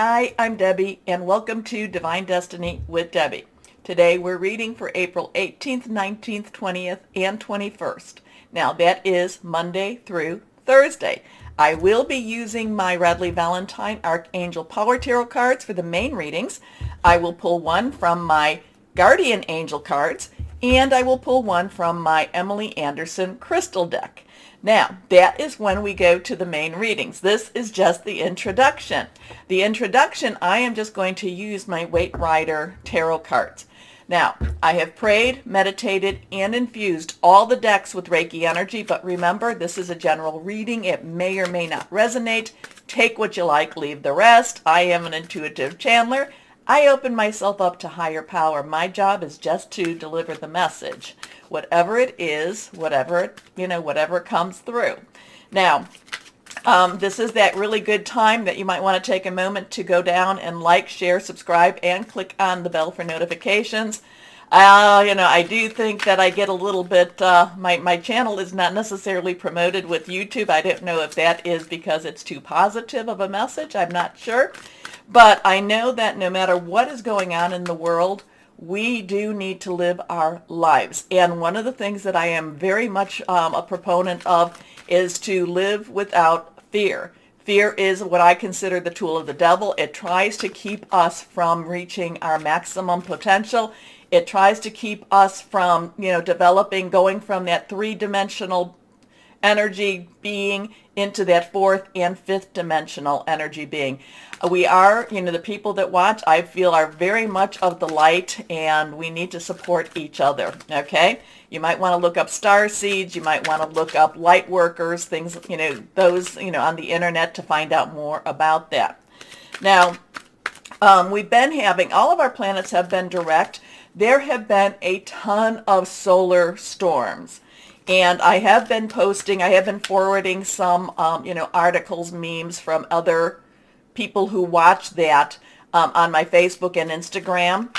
Hi, I'm Debbie, and welcome to Divine Destiny with Debbie. Today we're reading for April 18th, 19th, 20th, and 21st. Now that is Monday through Thursday. I will be using my Radley Valentine Archangel Power Tarot cards for the main readings. I will pull one from my Guardian Angel cards, and I will pull one from my Emily Anderson Crystal deck. Now, that is when we go to the main readings. This is just the introduction. The introduction, I am just going to use my Weight Rider tarot cards. Now, I have prayed, meditated, and infused all the decks with Reiki energy, but remember, this is a general reading. It may or may not resonate. Take what you like, leave the rest. I am an intuitive channeler. I open myself up to higher power. My job is just to deliver the message. Whatever it is, whatever comes through. Now, this is that really good time that you might want to take a moment to go down and like, share, subscribe, and click on the bell for notifications. I do think that I get a little bit, my channel is not necessarily promoted with YouTube. I don't know if that is because it's too positive of a message. I'm not sure. But I know that no matter what is going on in the world, we do need to live our lives. And one of the things that I am very much a proponent of is to live without fear. Fear is what I consider the tool of the devil. It tries to keep us from reaching our maximum potential. It tries to keep us from, developing, going from that three-dimensional energy being into that fourth and fifth dimensional energy being. We are, the people that watch, I feel, are very much of the light, and we need to support each other, okay? You might want to look up star seeds. You might want to look up light workers, things, those, on the internet to find out more about that. Now, we've been having, all of our planets have been direct. There have been a ton of solar storms. And I have been forwarding some, articles, memes from other people who watch that on my Facebook and Instagram.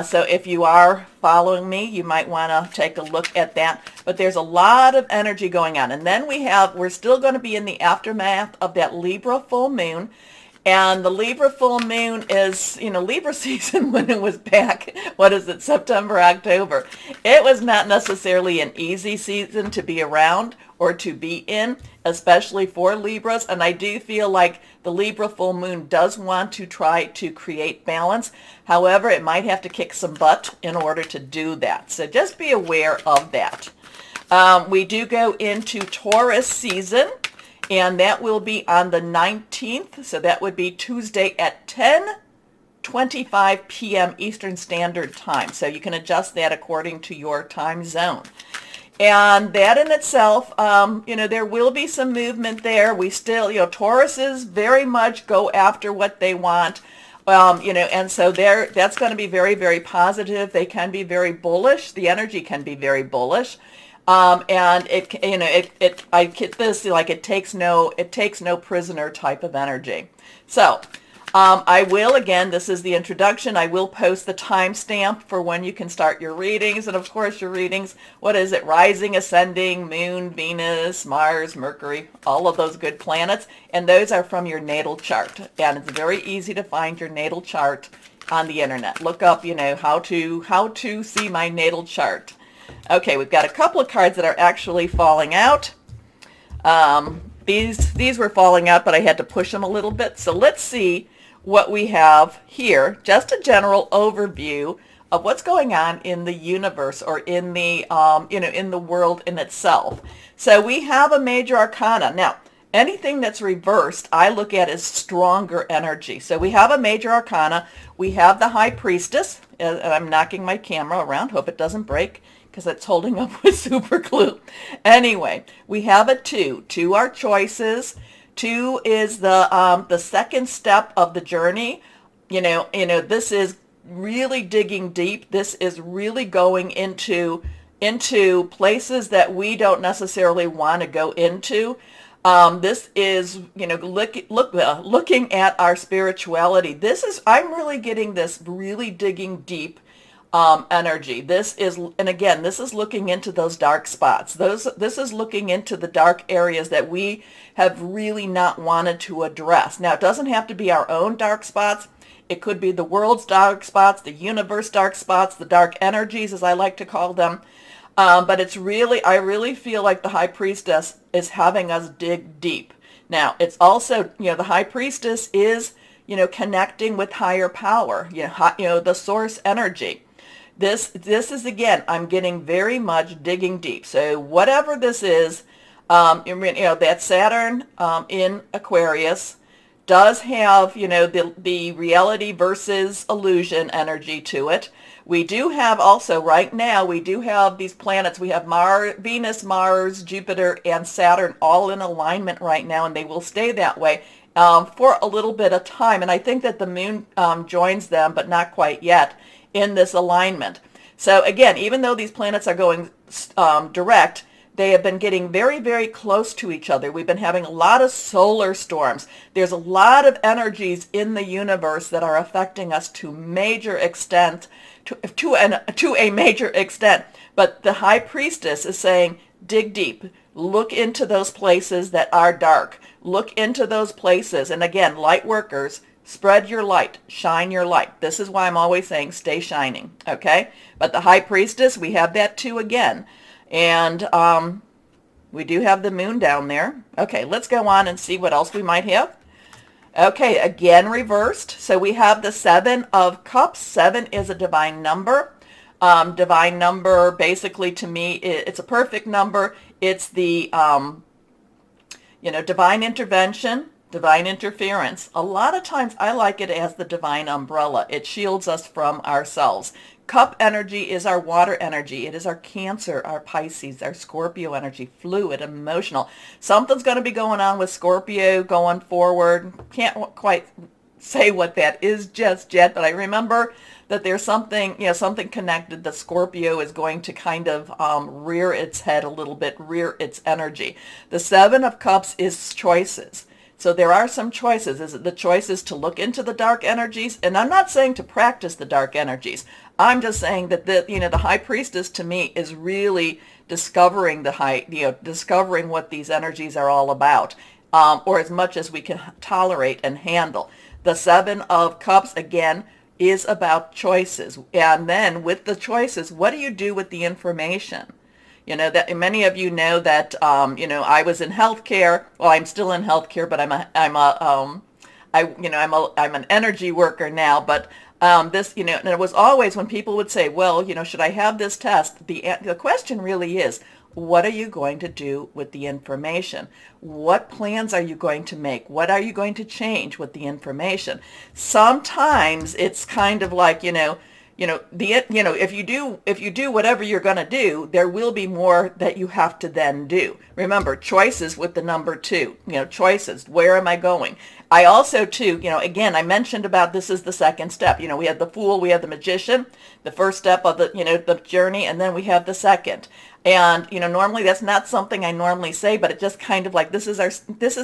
So if you are following me, you might want to take a look at that. But there's a lot of energy going on. And then we're still going to be in the aftermath of that Libra full moon. And the Libra full moon is, Libra season when it was back, September, October. It was not necessarily an easy season to be around or to be in, especially for Libras. And I do feel like the Libra full moon does want to try to create balance. However, it might have to kick some butt in order to do that. So just be aware of that. We do go into Taurus season. And that will be on the 19th, so that would be Tuesday at 10:25 p.m. Eastern Standard Time. So you can adjust that according to your time zone. And that in itself, there will be some movement there. We still, Tauruses very much go after what they want. And so that's going to be very, very positive. They can be very bullish. The energy can be very bullish. And I get this, like it takes no prisoner type of energy. So, I will, again, this is the introduction. I will post the timestamp for when you can start your readings. And of course your readings, rising, ascending, moon, Venus, Mars, Mercury, all of those good planets. And those are from your natal chart. And it's very easy to find your natal chart on the internet. Look up, how to see my natal chart. Okay, we've got a couple of cards that are actually falling out. These were falling out, but I had to push them a little bit. So let's see what we have here. Just a general overview of what's going on in the universe or in the, in the world in itself. So we have a major arcana. Now, anything that's reversed, I look at as stronger energy. So we have a major arcana. We have the High Priestess. And I'm knocking my camera around. Hope it doesn't break, because it's holding up with super glue. Anyway, we have a 2. 2 are choices. 2 is the second step of the journey. This is really digging deep. This is really going into places that we don't necessarily want to go into. This is, looking at our spirituality. I'm really getting this really digging deep energy. This is, and again, this is looking into those dark spots. This is looking into the dark areas that we have really not wanted to address. Now, it doesn't have to be our own dark spots. It could be the world's dark spots, the universe dark spots, the dark energies, as I like to call them. But it's really, I really feel like the High Priestess is having us dig deep. Now, it's also, the High Priestess is, connecting with higher power, the source energy. This is, again, I'm getting very much digging deep. So whatever this is, that Saturn in Aquarius does have, the reality versus illusion energy to it. We do have also, right now, we do have these planets. We have Venus, Mars, Jupiter, and Saturn all in alignment right now, and they will stay that way for a little bit of time. And I think that the moon joins them, but not quite yet, in this alignment. So again, even though these planets are going direct, they have been getting very, very close to each other. We've been having a lot of solar storms. There's a lot of energies in the universe that are affecting us to major extent, to a major extent. But the High Priestess is saying, dig deep. Look into those places that are dark. Look into those places. And again, light workers, spread your light, shine your light. This is why I'm always saying stay shining, okay? But the High Priestess, we have that too again. And we do have the moon down there. Okay, let's go on and see what else we might have. Okay, again reversed. So we have the Seven of Cups. 7 is a divine number. Divine number, basically, to me, it's a perfect number. It's the, divine intervention, divine interference. A lot of times I like it as the divine umbrella. It shields us from ourselves. Cup energy is our water energy. It is our Cancer, our Pisces, our Scorpio energy, fluid, emotional. Something's going to be going on with Scorpio going forward. Can't quite say what that is just yet, but I remember that there's something, something connected. The Scorpio is going to kind of rear its head a little bit, rear its energy. The Seven of Cups is choices. So there are some choices. Is it the choices to look into the dark energies? And I'm not saying to practice the dark energies. I'm just saying that the High Priestess to me is really discovering discovering what these energies are all about, or as much as we can tolerate and handle. The Seven of Cups, again, is about choices. And then with the choices, what do you do with the information? That many of you know that, I was in healthcare. Well, I'm still in healthcare, but I'm an energy worker now. But and it was always when people would say, well, should I have this test? The question really is, what are you going to do with the information? What plans are you going to make? What are you going to change with the information? Sometimes it's kind of like, if you do whatever you're going to do, there will be more that you have to then do. Remember, choices with the number 2, choices. Where am I going? I also too, again, I mentioned about this is the second step. We have the Fool, we have the Magician, the first step of the journey, and then we have the second. And, normally that's not something I normally say, but it just kind of like, this is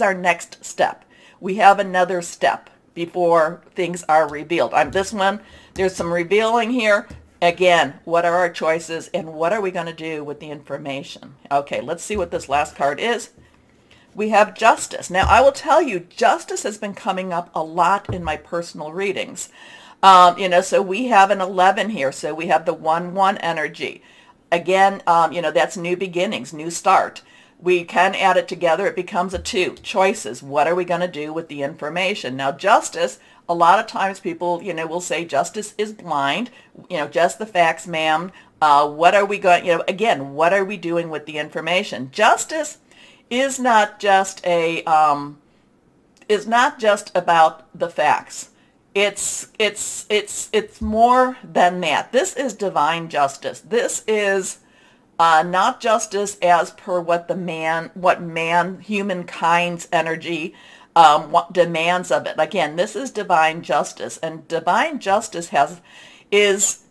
our next step. We have another step before things are revealed. There's some revealing here. Again, what are our choices and what are we going to do with the information? Okay, let's see what this last card is. We have Justice. Now, I will tell you, Justice has been coming up a lot in my personal readings. So we have an 11 here. So we have the 1-1 energy. Again, that's new beginnings, new start. We can add it together. It becomes a 2. Choices. What are we going to do with the information? Now, Justice, a lot of times people, will say justice is blind. Just the facts, ma'am. What are we going, again, what are we doing with the information? Justice is not just about the facts. It's more than that. This is divine justice. This is not justice as per what humankind's energy demands of it. Again, this is divine justice, and divine justice is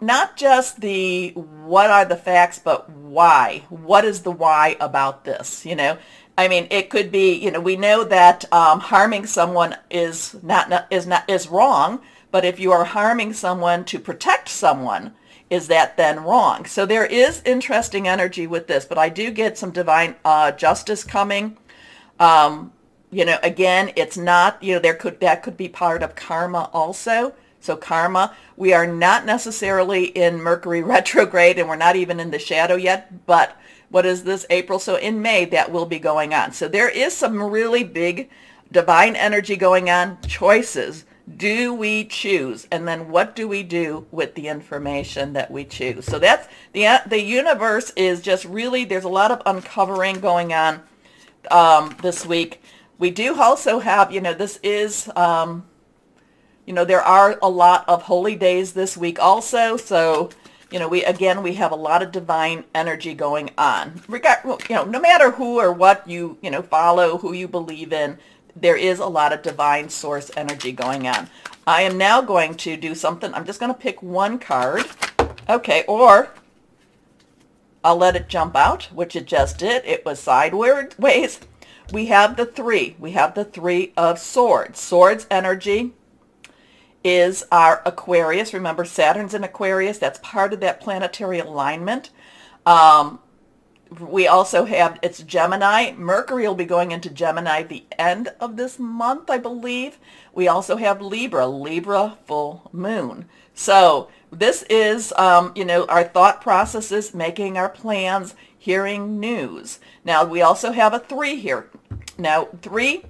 not just the what are the facts, but why. What is the why about this? I mean, it could be, we know that harming someone is wrong, but if you are harming someone to protect someone, is that then wrong? So there is interesting energy with this, but I do get some divine justice coming. Again, it's not, that could be part of karma also. So karma, we are not necessarily in Mercury retrograde, and we're not even in the shadow yet, but what is this, April? So in May, that will be going on. So there is some really big divine energy going on. Choices. Do we choose? And then what do we do with the information that we choose? So that's the universe is just really, there's a lot of uncovering going on this week. We do also have, this is, there are a lot of holy days this week also. So, we have a lot of divine energy going on. No matter who or what you follow, who you believe in, there is a lot of divine source energy going on. I am now going to do something. I'm just going to pick one card. Okay, or I'll let it jump out, which it just did. It was sideways. We have the three. We have the Three of Swords. Swords energy is our Aquarius. Remember, Saturn's in Aquarius. That's part of that planetary alignment. We also have, it's Gemini. Mercury will be going into Gemini the end of this month, I believe. We also have Libra full moon. So this is, our thought processes, making our plans, hearing news. Now, we also have a 3 here. Now, 3,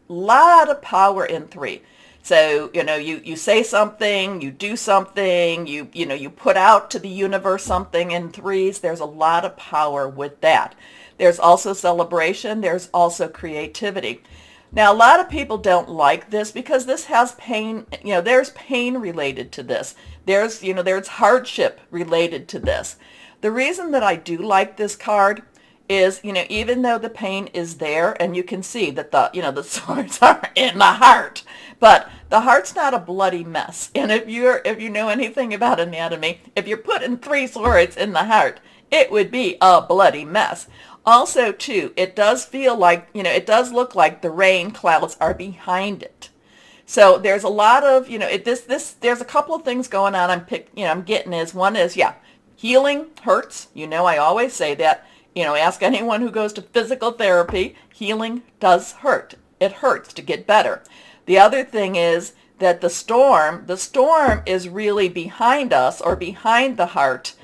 lot of power in 3. So, you say something, you do something, you put out to the universe something in 3s. There's a lot of power with that. There's also celebration. There's also creativity. Now, a lot of people don't like this because this has pain. There's pain related to this. There's hardship related to this. The reason that I do like this card is, even though the pain is there, and you can see that the swords are in the heart, but the heart's not a bloody mess. And if you know anything about anatomy, if you're putting 3 swords in the heart, it would be a bloody mess. Also, too, it does feel like, it does look like the rain clouds are behind it. So there's a lot of, there's a couple of things going on. I'm getting is, one is, healing hurts. I always say that. Ask anyone who goes to physical therapy. Healing does hurt. It hurts to get better. The other thing is that the storm is really behind us, or behind the heart.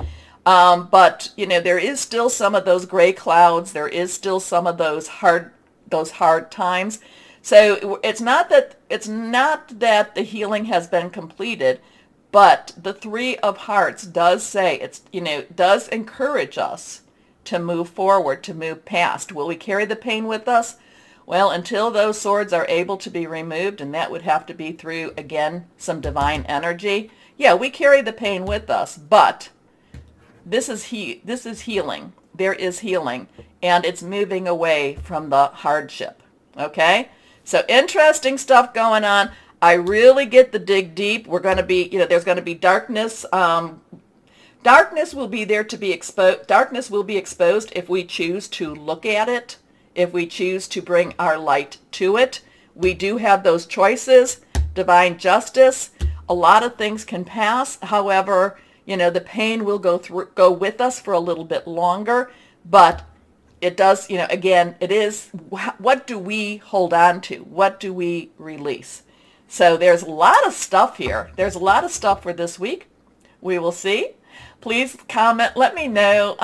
But there is still some of those gray clouds. There is still some of those hard times. So it's not that the healing has been completed, but the 3 of Hearts does say does encourage us to move forward, to move past. Will we carry the pain with us? Well, until those swords are able to be removed, and that would have to be through, again, some divine energy. Yeah, we carry the pain with us, but this is healing. There is healing, and it's moving away from the hardship. Okay? So interesting stuff going on. I really get the dig deep. We're going to be, there's going to be darkness. Darkness will be there to be exposed. Darkness will be exposed if we choose to look at it, if we choose to bring our light to it. We do have those choices, divine justice. A lot of things can pass. However, the pain will go with us for a little bit longer, but it does, again, it is, what do we hold on to? What do we release? So there's a lot of stuff here. There's a lot of stuff for this week. We will see. Please comment. Let me know,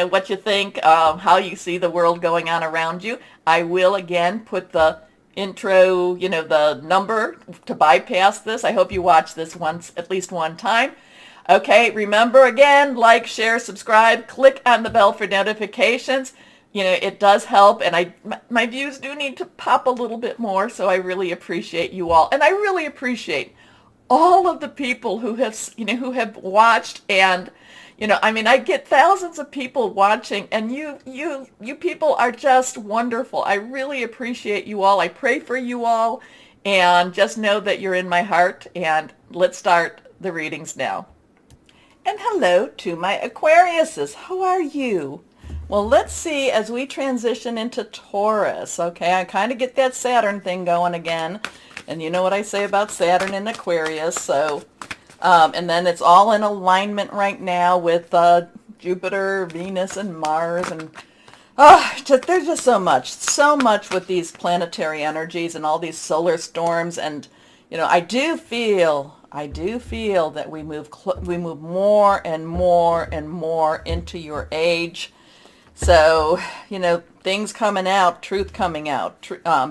what you think, how you see the world going on around you. I will, again, put the intro, the number to bypass this. I hope you watch this at least one time. Okay, remember, again, like, share, subscribe, click on the bell for notifications. It does help, and my views do need to pop a little bit more, so I really appreciate you all. And I really appreciate all of the people who have watched, and I get thousands of people watching, and you people are just wonderful. I really appreciate you all. I pray for you all, and just know that you're in my heart. And let's start the readings now. And hello to my Aquariuses. How are you? Well, let's see as we transition into Taurus. Okay, I kind of get that Saturn thing going again. And you know what I say about Saturn and Aquarius. So, and then it's all in alignment right now with Jupiter, Venus, and Mars. And there's just so much with these planetary energies and all these solar storms. And, you know, I do feel that we move more and more and more into your age. So, you know, things coming out, truth coming out,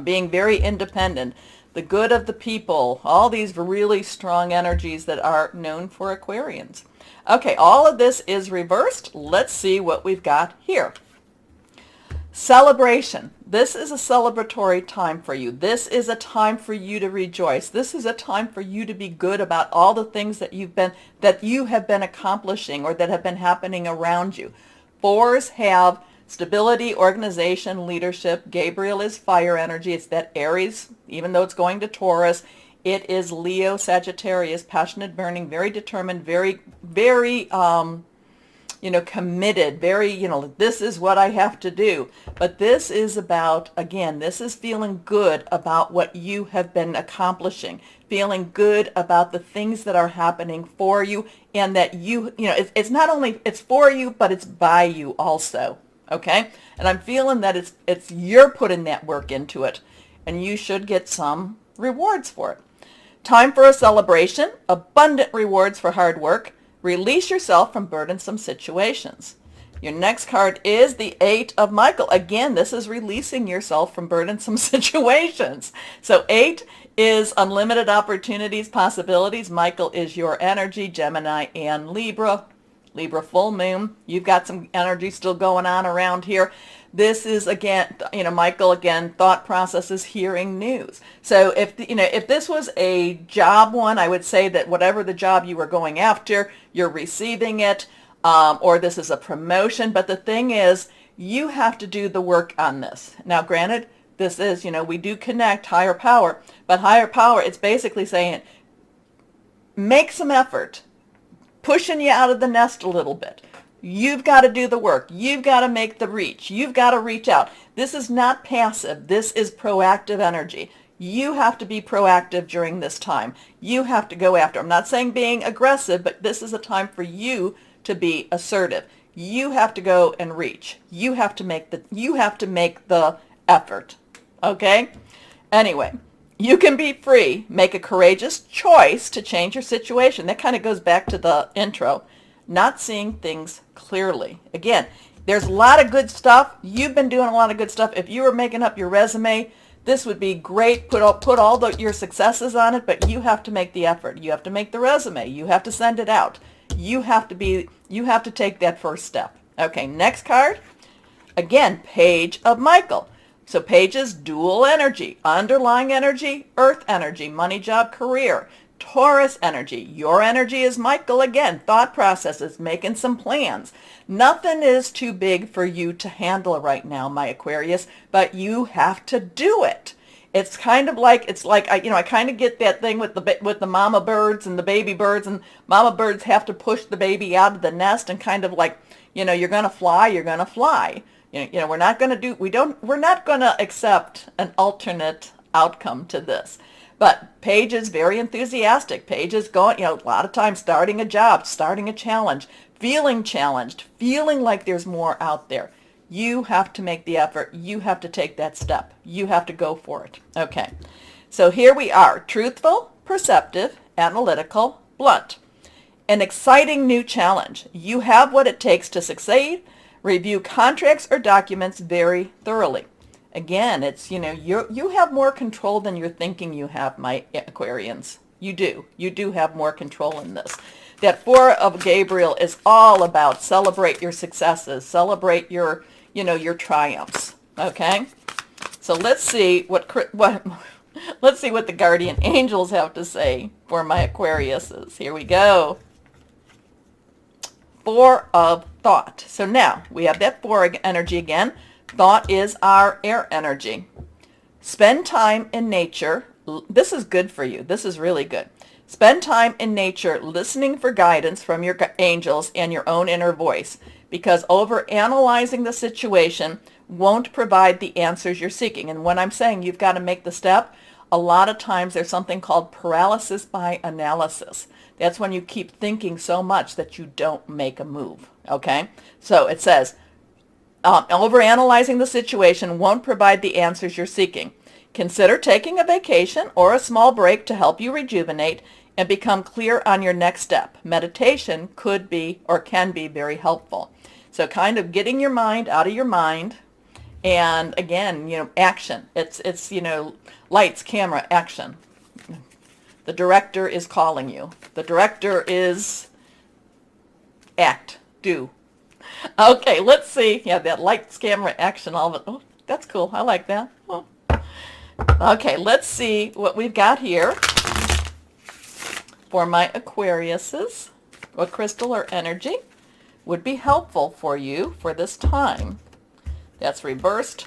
being very independent, the good of the people, all these really strong energies that are known for Aquarians. Okay, all of this is reversed. Let's see what we've got here. Celebration. This is a celebratory time for you. This is a time for you to rejoice. This is a time for you to be good about all the things that you have been accomplishing or that have been happening around you. Fours have stability, organization, leadership. Gabriel is fire energy. It's that Aries, even though it's going to Taurus. It is Leo, Sagittarius, passionate, burning, very determined, very, very, committed, very, this is what I have to do. But this is about, again, this is feeling good about what you have been accomplishing, feeling good about the things that are happening for you, and that it's not only, it's for you, but it's by you also. Okay? And I'm feeling that it's you're putting that work into it, and you should get some rewards for it. Time for a celebration, abundant rewards for hard work. Release yourself from burdensome situations. Your next card is the Eight of Michael. Again, this is releasing yourself from burdensome situations. So 8 is unlimited opportunities, possibilities. Michael is your energy, Gemini and Libra. Libra full moon. You've got some energy still going on around here. This is, again, Michael, again, thought processes, hearing news. So if this was a job one, I would say that whatever the job you were going after, you're receiving it, or this is a promotion. But the thing is, you have to do the work on this. Now, granted, this is, we do connect higher power, but higher power, it's basically saying, make some effort, pushing you out of the nest a little bit. You've got to do the work. You've got to make the reach. You've got to reach out. This is not passive. This is proactive energy. You have to be proactive during this time. You have to go after. I'm not saying being aggressive, but this is a time for you to be assertive. You have to go and reach. You have to make the effort. Okay? Anyway, you can be free. Make a courageous choice to change your situation. That kind of goes back to the intro. Not seeing things clearly. Again, there's a lot of good stuff. You've been doing a lot of good stuff. If you were making up your resume, this would be great. Put all your successes on it, but you have to make the effort. You have to make the resume. You have to send it out. You have to take that first step. Okay, next card. Again, Page of Michael. So Page is dual energy, underlying energy, earth energy, money, job, career. Taurus energy. Your energy is Michael again. Thought processes, making some plans. Nothing is too big for you to handle right now, my Aquarius, but you have to do it. It's kind of like, I kind of get that thing with the mama birds and the baby birds, and mama birds have to push the baby out of the nest and kind of like, you're going to fly, you're going to fly. We're not going to accept an alternate outcome to this. But Paige is very enthusiastic. Paige is going, a lot of times starting a job, starting a challenge, feeling challenged, feeling like there's more out there. You have to make the effort. You have to take that step. You have to go for it. Okay. So here we are. Truthful, perceptive, analytical, blunt. An exciting new challenge. You have what it takes to succeed. Review contracts or documents very thoroughly. Again, it's, you have more control than you're thinking you have, my Aquarians. You do. You do have more control in this. That Four of Gabriel is all about celebrate your successes, celebrate your triumphs. Okay? So let's see what the guardian angels have to say for my Aquariuses. Here we go. Four of Thought. So now we have that Four energy again. Thought is our air energy. Spend time in nature, this is good for you. This is really good. Spend time in nature listening for guidance from your angels and your own inner voice, because overanalyzing the situation won't provide the answers you're seeking. And when I'm saying you've got to make the step, a lot of times there's something called paralysis by analysis. That's when you keep thinking so much that you don't make a move. Okay? So it says, overanalyzing the situation won't provide the answers you're seeking. Consider taking a vacation or a small break to help you rejuvenate and become clear on your next step. Meditation could be or can be very helpful. So kind of getting your mind out of your mind, and again, action. It's lights, camera, action. The director is calling you. The director is act, do. Okay, let's see. Yeah, that lights, camera, action, all of it. Oh, that's cool. I like that. Oh. Okay, let's see what we've got here for my Aquariuses. What crystal or energy would be helpful for you for this time? That's reversed.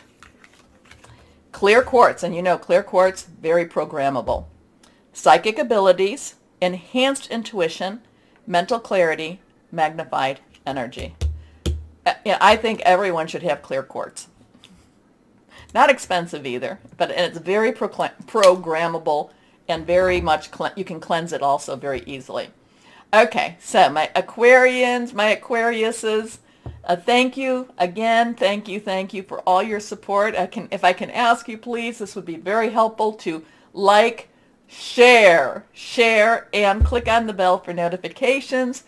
Clear quartz, and clear quartz, very programmable. Psychic abilities, enhanced intuition, mental clarity, magnified energy. I think everyone should have clear quartz. Not expensive either, but it's very programmable and very much you can cleanse it also very easily. Okay, so my Aquarians, my Aquariuses, thank you again. Thank you for all your support. If I can ask you, please, this would be very helpful to like, share, and click on the bell for notifications.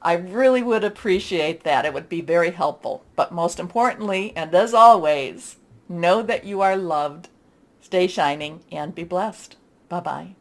I really would appreciate that. It would be very helpful. But most importantly, and as always, know that you are loved. Stay shining and be blessed. Bye-bye.